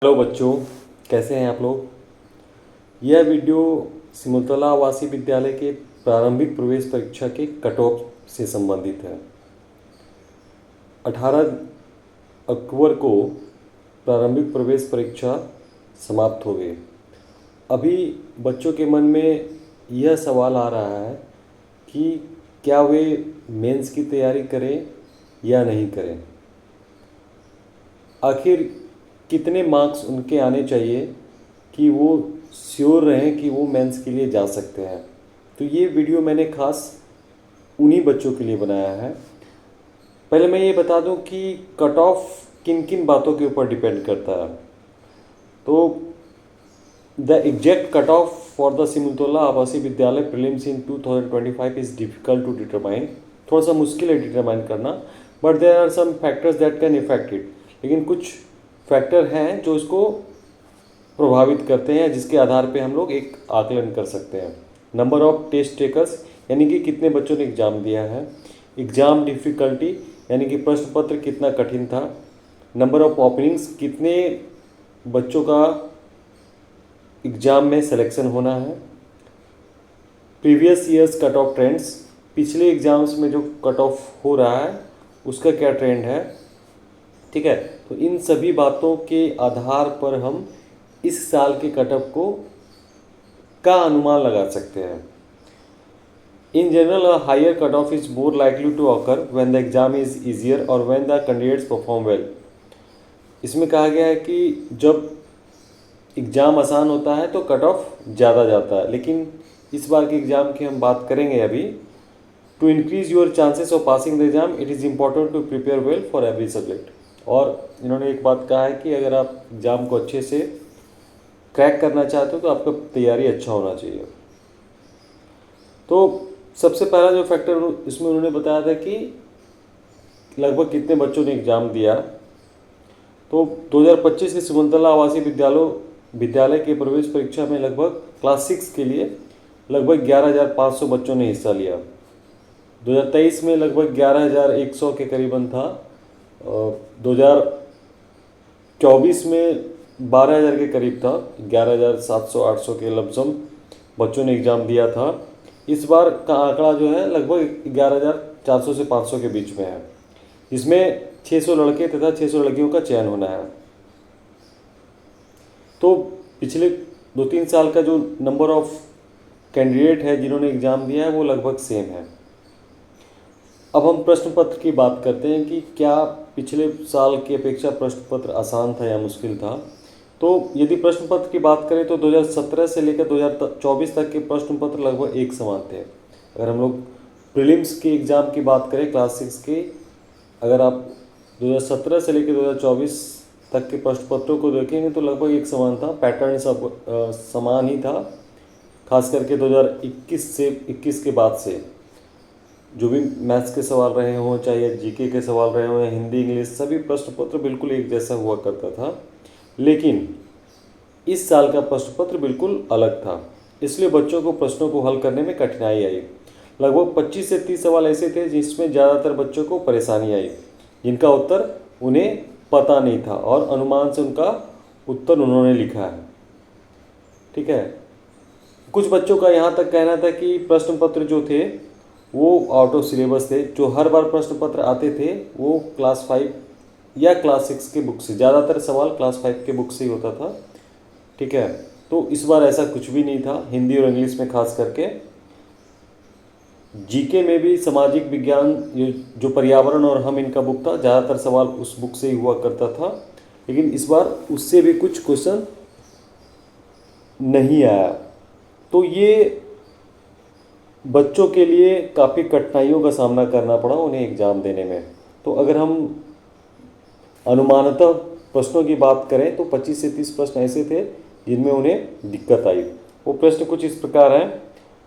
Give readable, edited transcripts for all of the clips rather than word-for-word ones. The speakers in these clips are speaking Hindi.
हेलो बच्चों, कैसे हैं आप लोग। यह वीडियो सिमुलतला आवासीय विद्यालय के प्रारंभिक प्रवेश परीक्षा के कट ऑफ से संबंधित है। 18 अक्टूबर को प्रारंभिक प्रवेश परीक्षा समाप्त हो गई। अभी बच्चों के मन में यह सवाल आ रहा है कि क्या वे मेंस की तैयारी करें या नहीं करें। आखिर कितने मार्क्स उनके आने चाहिए कि वो श्योर रहें कि वो मेंस के लिए जा सकते हैं। तो ये वीडियो मैंने खास उन्हीं बच्चों के लिए बनाया है। पहले मैं ये बता दूं कि कट ऑफ किन किन बातों के ऊपर डिपेंड करता है। तो the exact cut off for the Simultala Awasiya Vidyalaya prelims in 2025 is difficult to determine. थोड़ा सा मुश्किल है डिटरमाइन करना, but there are some factors that can effect it. लेकिन कुछ फैक्टर हैं जो इसको प्रभावित करते हैं, जिसके आधार पे हम लोग एक आकलन कर सकते हैं। नंबर ऑफ टेस्ट टेकर्स, यानी कि कितने बच्चों ने एग्ज़ाम दिया है। एग्ज़ाम डिफ़िकल्टी, यानी कि प्रश्न पत्र कितना कठिन था। नंबर ऑफ ओपनिंग्स, कितने बच्चों का एग्ज़ाम में सिलेक्शन होना है। Previous years cut off trends, पिछले एग्ज़ाम्स में जो कट ऑफ हो रहा है उसका क्या ट्रेंड है। ठीक है, तो इन सभी बातों के आधार पर हम इस साल के कट ऑफ का अनुमान लगा सकते हैं। In general a higher cut off is more likely to occur when the exam is easier और when the candidates perform well. इसमें कहा गया है कि जब एग्ज़ाम आसान होता है तो कट ऑफ ज़्यादा जाता है, लेकिन इस बार के एग्ज़ाम की हम बात करेंगे अभी। To increase your chances of passing the exam it is important to prepare well for every subject. और इन्होंने एक बात कहा है कि अगर आप एग्ज़ाम को अच्छे से क्रैक करना चाहते हो तो आपका तैयारी अच्छा होना चाहिए। तो सबसे पहला जो फैक्टर इसमें उन्होंने बताया था कि लगभग कितने बच्चों ने एग्ज़ाम दिया। तो 2025 के सिमुलतला आवासीय विद्यालय के प्रवेश परीक्षा में लगभग क्लास 6 के लिए लगभग 11,500 बच्चों ने हिस्सा लिया। 2023 में लगभग 11,100 के करीबन था। 2024 में 12,000 के करीब था, 11,700-800 के लमसम बच्चों ने एग्ज़ाम दिया था। इस बार का आंकड़ा जो है लगभग 11,400 से 500 के बीच में है। इसमें 600 लड़के तथा 600 लड़कियों का चयन होना है। तो पिछले 2-3 साल का जो नंबर ऑफ कैंडिडेट है जिन्होंने एग्ज़ाम दिया है वो लगभग सेम है। अब हम प्रश्न पत्र की बात करते हैं कि क्या पिछले साल की अपेक्षा प्रश्न पत्र आसान था या मुश्किल था। तो यदि प्रश्न पत्र की बात करें तो 2017 से लेकर 2024 तक के प्रश्न पत्र लगभग एक समान थे। अगर हम लोग प्रीलिम्स के एग्ज़ाम की बात करें क्लास 6 के, अगर आप 2017 से लेकर 2024 तक के प्रश्न पत्रों को देखेंगे तो लगभग एक समान था, पैटर्न सब समान ही था। खास करके 2021 के बाद से जो भी मैथ्स के सवाल रहे हों, चाहे जीके के सवाल रहे हों, हिंदी इंग्लिश, सभी प्रश्न पत्र बिल्कुल एक जैसा हुआ करता था। लेकिन इस साल का प्रश्न पत्र बिल्कुल अलग था, इसलिए बच्चों को प्रश्नों को हल करने में कठिनाई आई। लगभग 25 से 30 सवाल ऐसे थे जिसमें ज़्यादातर बच्चों को परेशानी आई, जिनका उत्तर उन्हें पता नहीं था और अनुमान से उनका उत्तर उन्होंने लिखा है। ठीक है, कुछ बच्चों का यहाँ तक कहना था कि प्रश्न पत्र जो थे वो आउट ऑफ सिलेबस थे। जो हर बार प्रश्न पत्र आते थे वो क्लास 5 या क्लास 6 के बुक से, ज़्यादातर सवाल क्लास 5 के बुक से ही होता था। ठीक है, तो इस बार ऐसा कुछ भी नहीं था। हिंदी और इंग्लिश में खास करके, जीके में भी सामाजिक विज्ञान जो पर्यावरण और हम इनका बुक था, ज़्यादातर सवाल उस बुक से ही हुआ करता था। लेकिन इस बार उससे भी कुछ क्वेश्चन नहीं आया। तो ये बच्चों के लिए काफ़ी कठिनाइयों का सामना करना पड़ा उन्हें एग्ज़ाम देने में। तो अगर हम अनुमानतः प्रश्नों की बात करें तो 25 से 30 प्रश्न ऐसे थे जिनमें उन्हें दिक्कत आई। वो प्रश्न कुछ इस प्रकार हैं।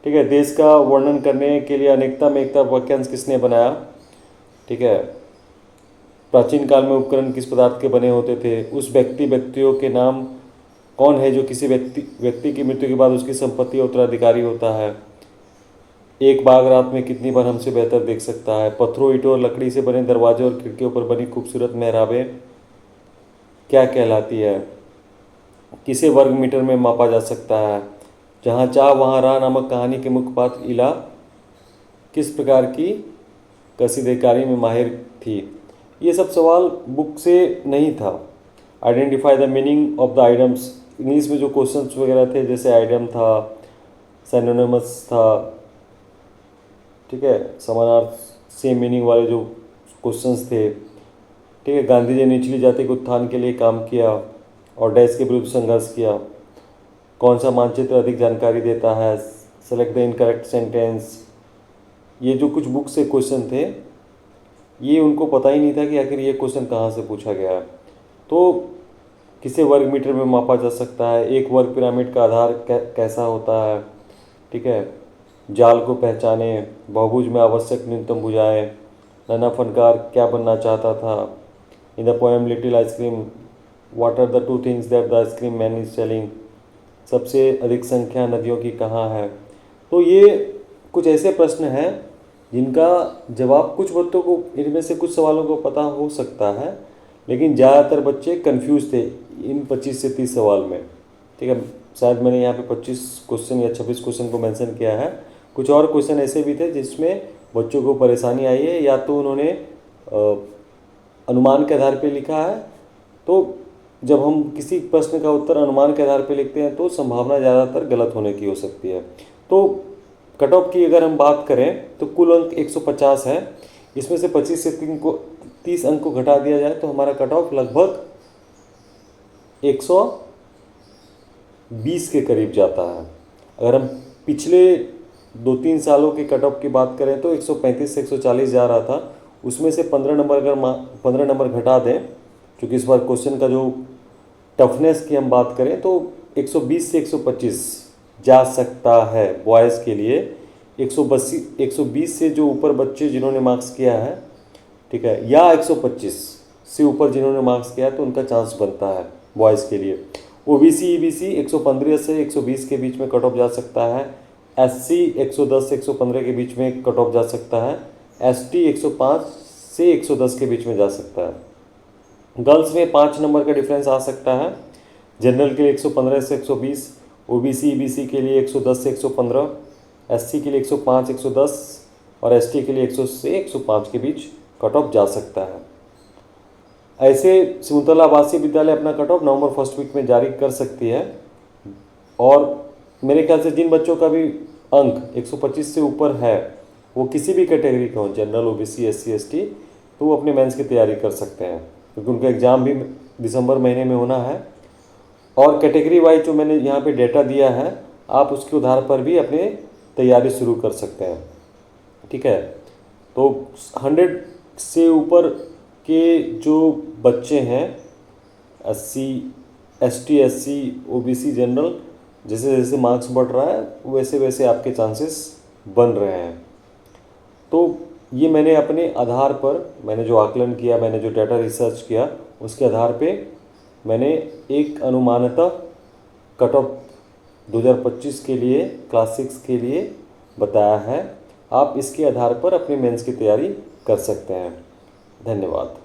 ठीक है, देश का वर्णन करने के लिए अनेकता में एकता वाक्यांश किसने बनाया। ठीक है, प्राचीन काल में उपकरण किस पदार्थ के बने होते थे। उस व्यक्तियों के नाम कौन है जो किसी व्यक्ति की मृत्यु के बाद उसकी संपत्ति और उत्तराधिकारी होता है। एक बाघ रात में कितनी बार हमसे बेहतर देख सकता है। पत्थरों, ईंटों और लकड़ी से बने दरवाजे और खिड़कियों पर बनी खूबसूरत मेहराबें क्या कहलाती है। किसे वर्ग मीटर में मापा जा सकता है। जहाँ चाह वहाँ राह नामक कहानी के मुख्य पात्र इला किस प्रकार की कसीदेकारी में माहिर थी। ये सब सवाल बुक से नहीं था। Identify the meaning of the items, English में जो क्वेश्चंस वगैरह थे, जैसे आइटम था, सिनोनिमस था, ठीक है, समानार्थ सेम मीनिंग वाले जो क्वेश्चंस थे, ठीक है। गांधी जी ने निचली जाति के उत्थान के लिए काम किया और डैश के विरुद्ध संघर्ष किया। कौन सा मानचित्र अधिक जानकारी देता है, सेलेक्ट द इनकरेक्ट सेंटेंस। ये जो कुछ बुक से क्वेश्चन थे, ये उनको पता ही नहीं था कि आखिर ये क्वेश्चन कहाँ से पूछा गया है। तो किसे वर्ग मीटर में मापा जा सकता है, एक वर्ग पिरामिड का आधार कैसा होता है, ठीक है, जाल को पहचाने, बहुभुज में आवश्यक न्यूनतम भुजाएं, नाना फनकार क्या बनना चाहता था, in the poem little ice cream what are the two things that the ice cream man is selling, सबसे अधिक संख्या नदियों की कहाँ है। तो ये कुछ ऐसे प्रश्न हैं जिनका जवाब कुछ बच्चों को, इनमें से कुछ सवालों को पता हो सकता है, लेकिन ज़्यादातर बच्चे कंफ्यूज थे इन 25 से 30 सवाल में, ठीक है। शायद मैंने यहाँ पे 25 क्वेश्चन या 26 क्वेश्चन को मेंशन किया है। कुछ और क्वेश्चन ऐसे भी थे जिसमें बच्चों को परेशानी आई है, या तो उन्होंने अनुमान के आधार पर लिखा है। तो जब हम किसी प्रश्न का उत्तर अनुमान के आधार पर लिखते हैं तो संभावना ज़्यादातर गलत होने की हो सकती है। तो कट ऑफ की अगर हम बात करें तो कुल अंक 150 है। इसमें से 25 से 30 अंक को घटा दिया जाए तो हमारा कट ऑफ लगभग 120 के करीब जाता है। अगर हम पिछले 2-3 सालों के कट ऑफ की बात करें तो 135 से 140 जा रहा था। उसमें से 15 नंबर अगर 15 नंबर घटा दें, क्योंकि इस बार क्वेश्चन का जो टफनेस की हम बात करें तो 120 से 125 जा सकता है बॉयज़ के लिए। 120 से जो ऊपर बच्चे जिन्होंने मार्क्स किया है, ठीक है, या 125 से ऊपर जिन्होंने मार्क्स किया है तो उनका चांस बनता है बॉयज़ के लिए। ओबीसी ईबीसी 115 से 120 के बीच में कट ऑफ जा सकता है। एससी 110 से 115 के बीच में कट ऑफ जा सकता है। एसटी 105 से 110 के बीच में जा सकता है। गर्ल्स में 5 नंबर का डिफरेंस आ सकता है। जनरल के लिए 115 से 120, ओबीसी ईबीसी के लिए 110 से 115, एससी के लिए 105 110 और एसटी के लिए 100 से 105 के बीच कट ऑफ जा सकता है। ऐसे सिमुलतला आवासीय विद्यालय अपना कट ऑफ नवंबर फर्स्ट वीक में जारी कर सकती है। और मेरे ख्याल से जिन बच्चों का भी अंक 125 से ऊपर है वो किसी भी कैटेगरी का हो, जनरल, ओबीसी, एससी, एसटी, तो वो अपने मेंस की तैयारी कर सकते हैं, क्योंकि उनका एग्ज़ाम भी दिसंबर महीने में होना है। और कैटेगरी वाइज जो मैंने यहाँ पे डेटा दिया है, आप उसके आधार पर भी अपने तैयारी शुरू कर सकते हैं, ठीक है। तो 100 से ऊपर के जो बच्चे हैं, SC, ST, SC, OBC, general, जैसे जैसे मार्क्स बढ़ रहा है वैसे वैसे आपके चांसेस बन रहे हैं। तो ये मैंने अपने आधार पर, मैंने जो आकलन किया, मैंने जो डाटा रिसर्च किया, उसके आधार पे मैंने एक अनुमानतः कट ऑफ 2025 के लिए क्लास 6 के लिए बताया है। आप इसके आधार पर अपने मेंस की तैयारी कर सकते हैं। धन्यवाद।